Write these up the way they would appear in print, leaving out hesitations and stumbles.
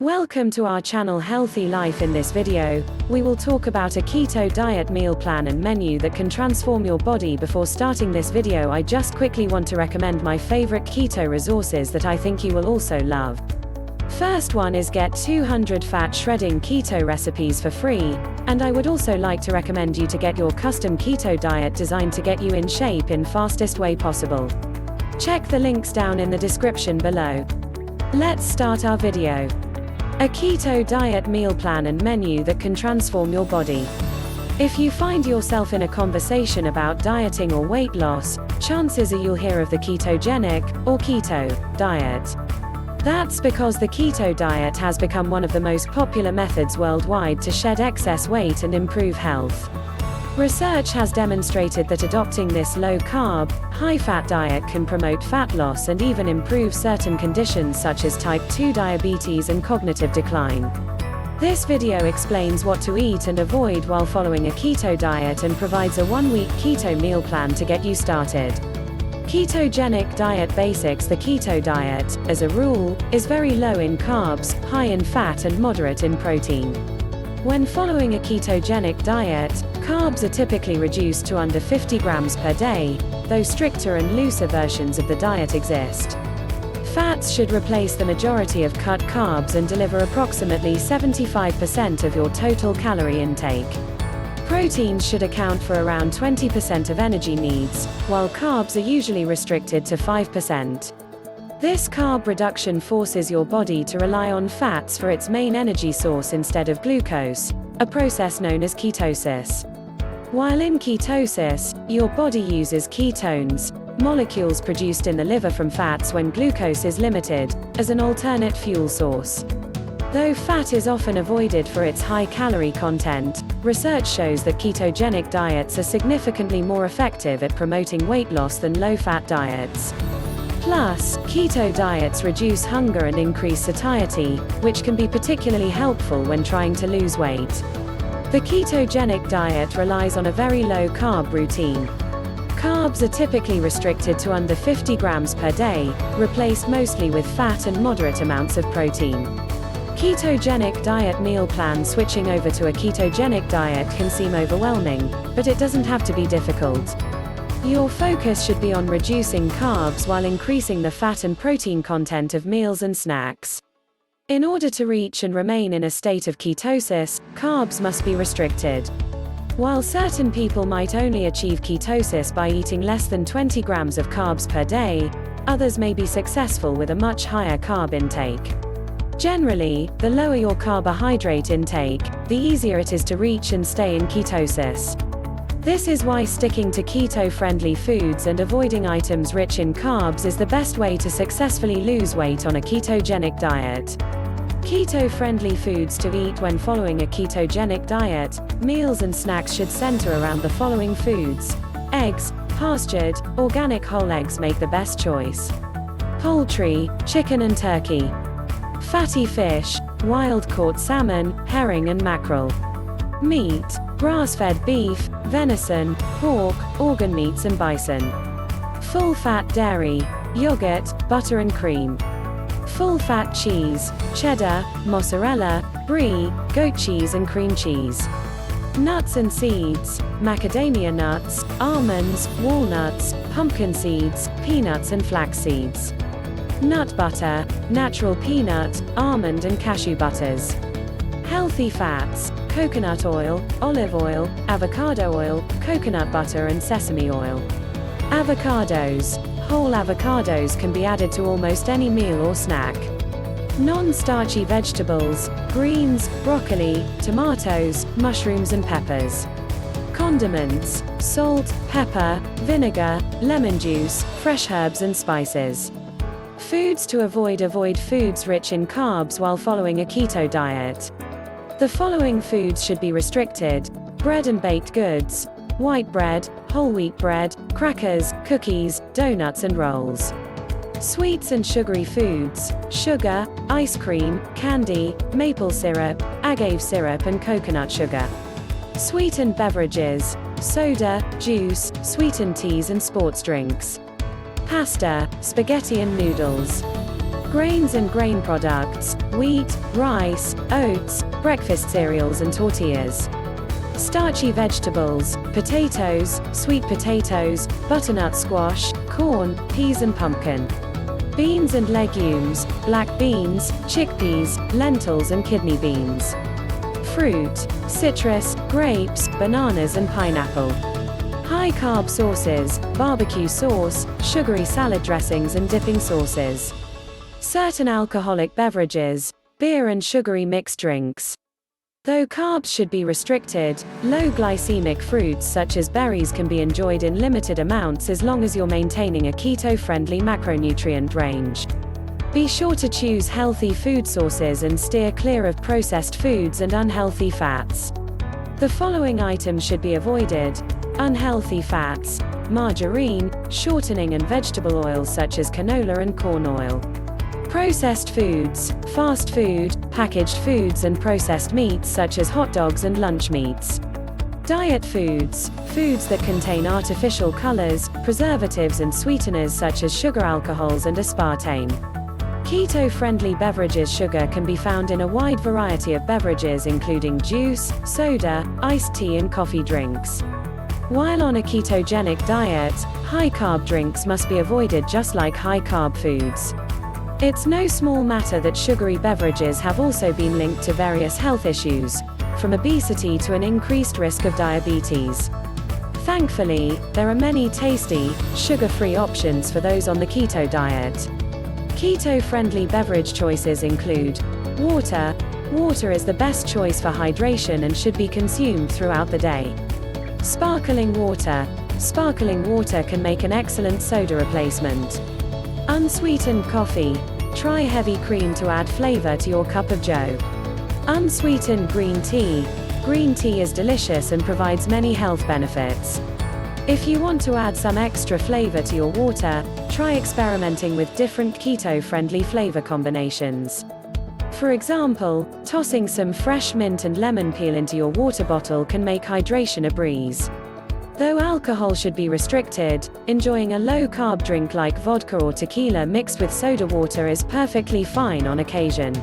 Welcome to our channel Healthy Life. In this video, we will talk about a keto diet meal plan and menu that can transform your body. Before starting this video, I just quickly want to recommend my favorite keto resources that I think you will also love. First one is Get 200 Fat Shredding Keto Recipes for free, and I would also like to recommend you to get your custom keto diet designed to get you in shape in fastest way possible. Check the links down in the description below. Let's start our video. A keto diet meal plan and menu that can transform your body. If you find yourself in a conversation about dieting or weight loss, chances are you'll hear of the ketogenic, or keto, diet. That's because the keto diet has become one of the most popular methods worldwide to shed excess weight and improve health. Research has demonstrated that adopting this low-carb, high-fat diet can promote fat loss and even improve certain conditions such as type 2 diabetes and cognitive decline. This video explains what to eat and avoid while following a keto diet and provides a one-week keto meal plan to get you started. Ketogenic diet basics. The keto diet, as a rule, is very low in carbs, high in fat and moderate in protein. When following a ketogenic diet, carbs are typically reduced to under 50 grams per day, though stricter and looser versions of the diet exist. Fats should replace the majority of cut carbs and deliver approximately 75% of your total calorie intake. Proteins should account for around 20% of energy needs, while carbs are usually restricted to 5%. This carb reduction forces your body to rely on fats for its main energy source instead of glucose, a process known as ketosis. While in ketosis, your body uses ketones, molecules produced in the liver from fats when glucose is limited, as an alternate fuel source. Though fat is often avoided for its high calorie content, research shows that ketogenic diets are significantly more effective at promoting weight loss than low-fat diets. Plus, keto diets reduce hunger and increase satiety, which can be particularly helpful when trying to lose weight. The ketogenic diet relies on a very low-carb routine. Carbs are typically restricted to under 50 grams per day, replaced mostly with fat and moderate amounts of protein. Ketogenic diet meal plan. Switching over to a ketogenic diet can seem overwhelming, but it doesn't have to be difficult. Your focus should be on reducing carbs while increasing the fat and protein content of meals and snacks. In order to reach and remain in a state of ketosis, carbs must be restricted. While certain people might only achieve ketosis by eating less than 20 grams of carbs per day, others may be successful with a much higher carb intake. Generally, the lower your carbohydrate intake, the easier it is to reach and stay in ketosis. This is why sticking to keto-friendly foods and avoiding items rich in carbs is the best way to successfully lose weight on a ketogenic diet. Keto-friendly foods to eat when following a ketogenic diet. Meals and snacks should center around the following foods. Eggs, pastured, organic whole eggs make the best choice. Poultry, chicken and turkey. Fatty fish, wild-caught salmon, herring and mackerel. Meat, grass-fed beef, venison, pork, organ meats and bison. Full-fat dairy, yogurt, butter and cream. Full-fat cheese, cheddar, mozzarella, brie, goat cheese and cream cheese. Nuts and seeds, macadamia nuts, almonds, walnuts, pumpkin seeds, peanuts and flax seeds. Nut butter, natural peanut, almond and cashew butters. Healthy fats, coconut oil, olive oil, avocado oil, coconut butter and sesame oil. Avocados. Whole avocados can be added to almost any meal or snack. Non-starchy vegetables, greens, broccoli, tomatoes, mushrooms and peppers. Condiments, salt, pepper, vinegar, lemon juice, fresh herbs and spices. Foods to avoid. Avoid foods rich in carbs while following a keto diet. The following foods should be restricted: bread and baked goods, white bread, whole wheat bread, crackers, cookies, donuts and rolls. Sweets and sugary foods, sugar, ice cream, candy, maple syrup, agave syrup and coconut sugar. Sweetened beverages, soda, juice, sweetened teas and sports drinks. Pasta, spaghetti and noodles. Grains and grain products, wheat, rice, oats, breakfast cereals and tortillas. Starchy vegetables, potatoes, sweet potatoes, butternut squash, corn, peas and pumpkin. Beans and legumes, black beans, chickpeas, lentils and kidney beans. Fruit, citrus, grapes, bananas and pineapple. High-carb sauces, barbecue sauce, sugary salad dressings and dipping sauces. Certain alcoholic beverages, beer and sugary mixed drinks. Though carbs should be restricted, low glycemic fruits such as berries can be enjoyed in limited amounts as long as you're maintaining a keto-friendly macronutrient range. Be sure to choose healthy food sources and steer clear of processed foods and unhealthy fats. The following items should be avoided: unhealthy fats, margarine, shortening and vegetable oils such as canola and corn oil. Processed foods, fast food, packaged foods and processed meats such as hot dogs and lunch meats. Diet foods, foods that contain artificial colors, preservatives and sweeteners such as sugar alcohols and aspartame. Keto-friendly beverages. Sugar can be found in a wide variety of beverages including juice, soda, iced tea and coffee drinks. While on a ketogenic diet, high-carb drinks must be avoided just like high-carb foods. It's no small matter that sugary beverages have also been linked to various health issues, from obesity to an increased risk of diabetes. Thankfully, there are many tasty, sugar-free options for those on the keto diet. Keto-friendly beverage choices include water. Water is the best choice for hydration and should be consumed throughout the day. Sparkling water. Sparkling water can make an excellent soda replacement. Unsweetened coffee. Try heavy cream to add flavor to your cup of joe. Unsweetened green tea. Green tea is delicious and provides many health benefits. If you want to add some extra flavor to your water, try experimenting with different keto-friendly flavor combinations. For example, tossing some fresh mint and lemon peel into your water bottle can make hydration a breeze. Though alcohol should be restricted, enjoying a low-carb drink like vodka or tequila mixed with soda water is perfectly fine on occasion.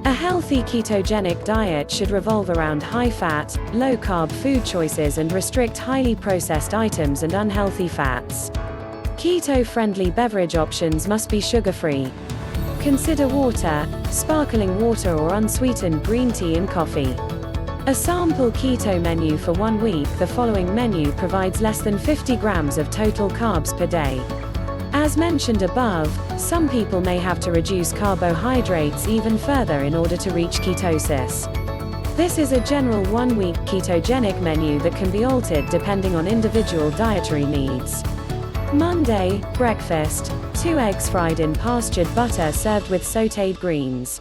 A healthy ketogenic diet should revolve around high-fat, low-carb food choices and restrict highly processed items and unhealthy fats. Keto-friendly beverage options must be sugar-free. Consider water, sparkling water or unsweetened green tea and coffee. A sample keto menu for 1 week. The following menu provides less than 50 grams of total carbs per day. As mentioned above, some people may have to reduce carbohydrates even further in order to reach ketosis. This is a general 1-week ketogenic menu that can be altered depending on individual dietary needs. Monday, breakfast, 2 eggs fried in pastured butter served with sautéed greens.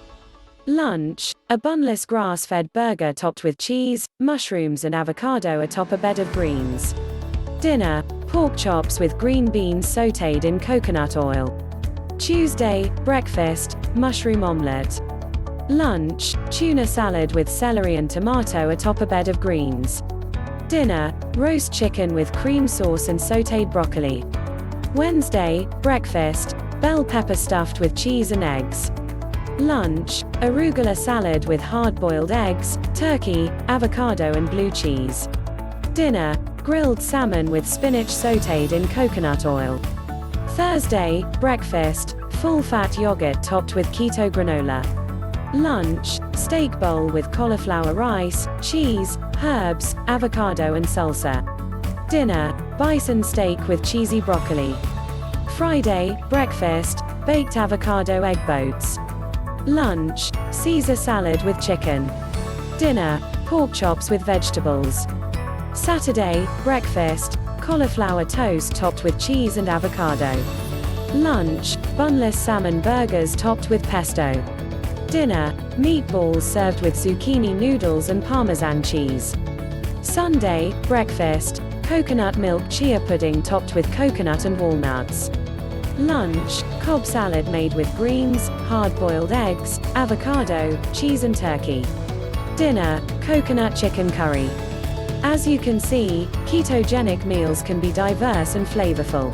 Lunch, a bunless grass-fed burger topped with cheese, mushrooms and avocado atop a bed of greens. Dinner, pork chops with green beans sautéed in coconut oil. Tuesday, breakfast, mushroom omelette. Lunch, tuna salad with celery and tomato atop a bed of greens. Dinner, roast chicken with cream sauce and sautéed broccoli. Wednesday, breakfast, bell pepper stuffed with cheese and eggs. Lunch, arugula salad with hard-boiled eggs, turkey, avocado and blue cheese. Dinner, grilled salmon with spinach sautéed in coconut oil. Thursday, breakfast, full-fat yogurt topped with keto granola. Lunch, steak bowl with cauliflower rice, cheese, herbs, avocado and salsa. Dinner, bison steak with cheesy broccoli. Friday, breakfast, baked avocado egg boats. Lunch, Caesar salad with chicken. Dinner, pork chops with vegetables. Saturday, breakfast, cauliflower toast topped with cheese and avocado. Lunch, bunless salmon burgers topped with pesto. Dinner, meatballs served with zucchini noodles and Parmesan cheese. Sunday, breakfast, coconut milk chia pudding topped with coconut and walnuts. Lunch, Cobb salad made with greens, hard-boiled eggs, avocado, cheese and turkey. Dinner, coconut chicken curry. As you can see, ketogenic meals can be diverse and flavorful.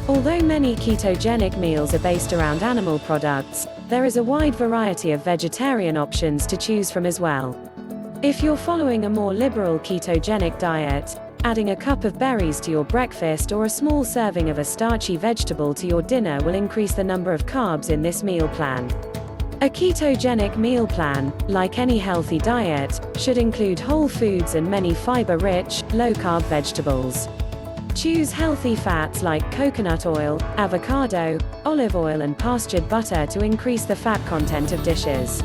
Although many ketogenic meals are based around animal products, there is a wide variety of vegetarian options to choose from as well. If you're following a more liberal ketogenic diet, adding a cup of berries to your breakfast or a small serving of a starchy vegetable to your dinner will increase the number of carbs in this meal plan. A ketogenic meal plan, like any healthy diet, should include whole foods and many fiber-rich, low-carb vegetables. Choose healthy fats like coconut oil, avocado, olive oil and pastured butter to increase the fat content of dishes.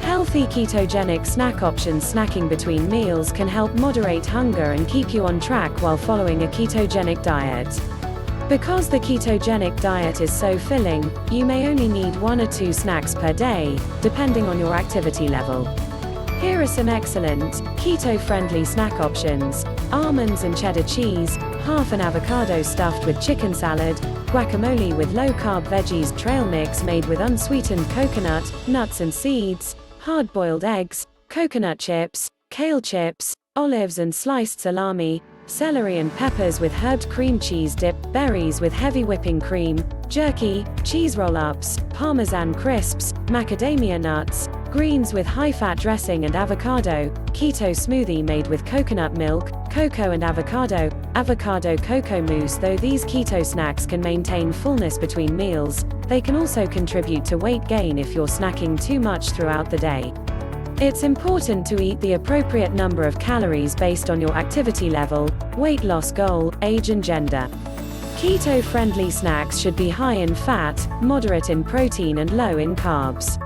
Healthy ketogenic snack options. Snacking between meals can help moderate hunger and keep you on track while following a ketogenic diet. Because the ketogenic diet is so filling, you may only need 1 or 2 snacks per day, depending on your activity level. Here are some excellent, keto-friendly snack options: almonds and cheddar cheese, half an avocado stuffed with chicken salad, guacamole with low-carb veggies, trail mix made with unsweetened coconut, nuts and seeds, hard-boiled eggs, coconut chips, kale chips, olives and sliced salami, celery and peppers with herbed cream cheese dip, berries with heavy whipping cream, jerky, cheese roll-ups, parmesan crisps, macadamia nuts, greens with high-fat dressing and avocado, keto smoothie made with coconut milk, cocoa and avocado, avocado cocoa mousse. Though these keto snacks can maintain fullness between meals, they can also contribute to weight gain if you're snacking too much throughout the day. It's important to eat the appropriate number of calories based on your activity level, weight loss goal, age and gender. Keto-friendly snacks should be high in fat, moderate in protein and low in carbs.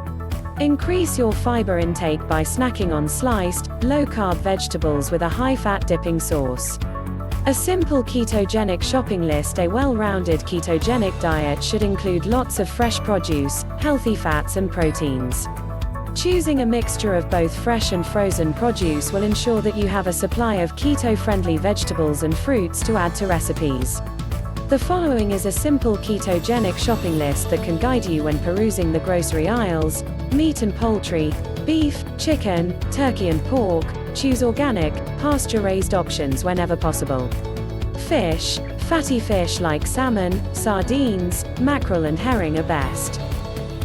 Increase your fiber intake by snacking on sliced, low-carb vegetables with a high-fat dipping sauce. A simple ketogenic shopping list. A well-rounded ketogenic diet should include lots of fresh produce, healthy fats and proteins. Choosing a mixture of both fresh and frozen produce will ensure that you have a supply of keto-friendly vegetables and fruits to add to recipes. The following is a simple ketogenic shopping list that can guide you when perusing the grocery aisles: meat and poultry, beef, chicken, turkey and pork. Choose organic, pasture-raised options whenever possible. Fish, fatty fish like salmon, sardines, mackerel and herring are best.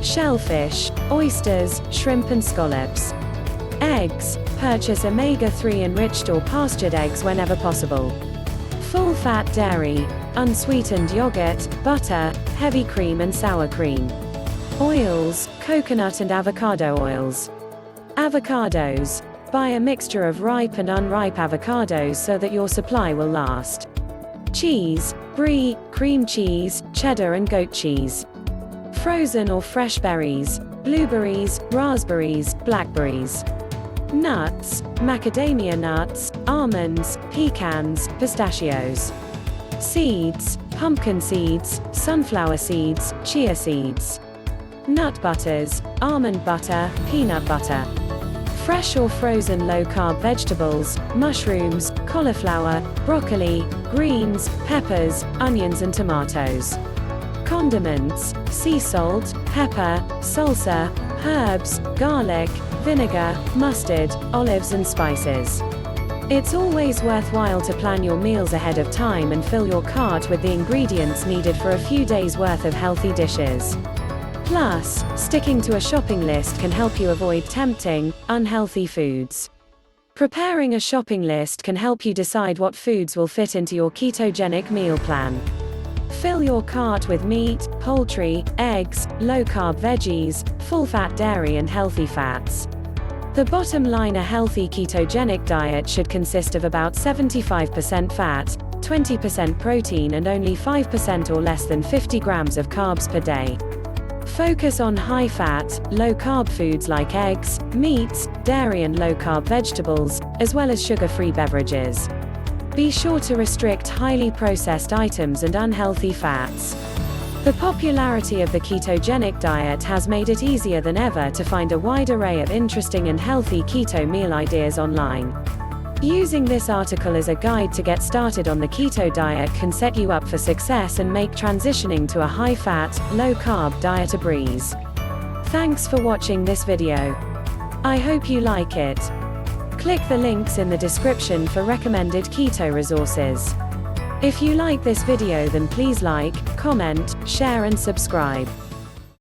Shellfish, oysters, shrimp and scallops. Eggs, purchase omega-3 enriched or pastured eggs whenever possible. Full-fat dairy, unsweetened yogurt, butter, heavy cream and sour cream. Oils, coconut and avocado oils. Avocados, buy a mixture of ripe and unripe avocados so that your supply will last. Cheese, brie, cream cheese, cheddar and goat cheese. Frozen or fresh berries, blueberries, raspberries, blackberries. Nuts, macadamia nuts, almonds, pecans, pistachios. Seeds, pumpkin seeds, sunflower seeds, chia seeds. Nut butters, almond butter, peanut butter. Fresh or frozen low-carb vegetables, mushrooms, cauliflower, broccoli, greens, peppers, onions and tomatoes. Condiments, sea salt, pepper, salsa, herbs, garlic, vinegar, mustard, olives and spices. It's always worthwhile to plan your meals ahead of time and fill your cart with the ingredients needed for a few days' worth of healthy dishes. Plus, sticking to a shopping list can help you avoid tempting, unhealthy foods. Preparing a shopping list can help you decide what foods will fit into your ketogenic meal plan. Fill your cart with meat, poultry, eggs, low-carb veggies, full-fat dairy and healthy fats. The bottom line: a healthy ketogenic diet should consist of about 75% fat, 20% protein and only 5% or less than 50 grams of carbs per day. Focus on high-fat, low-carb foods like eggs, meats, dairy and low-carb vegetables, as well as sugar-free beverages. Be sure to restrict highly processed items and unhealthy fats. The popularity of the ketogenic diet has made it easier than ever to find a wide array of interesting and healthy keto meal ideas online. Using this article as a guide to get started on the keto diet can set you up for success and make transitioning to a high-fat, low-carb diet a breeze. Thanks for watching this video. I hope you like it. Click the links in the description for recommended keto resources. If you like this video, then please like, comment, share and subscribe.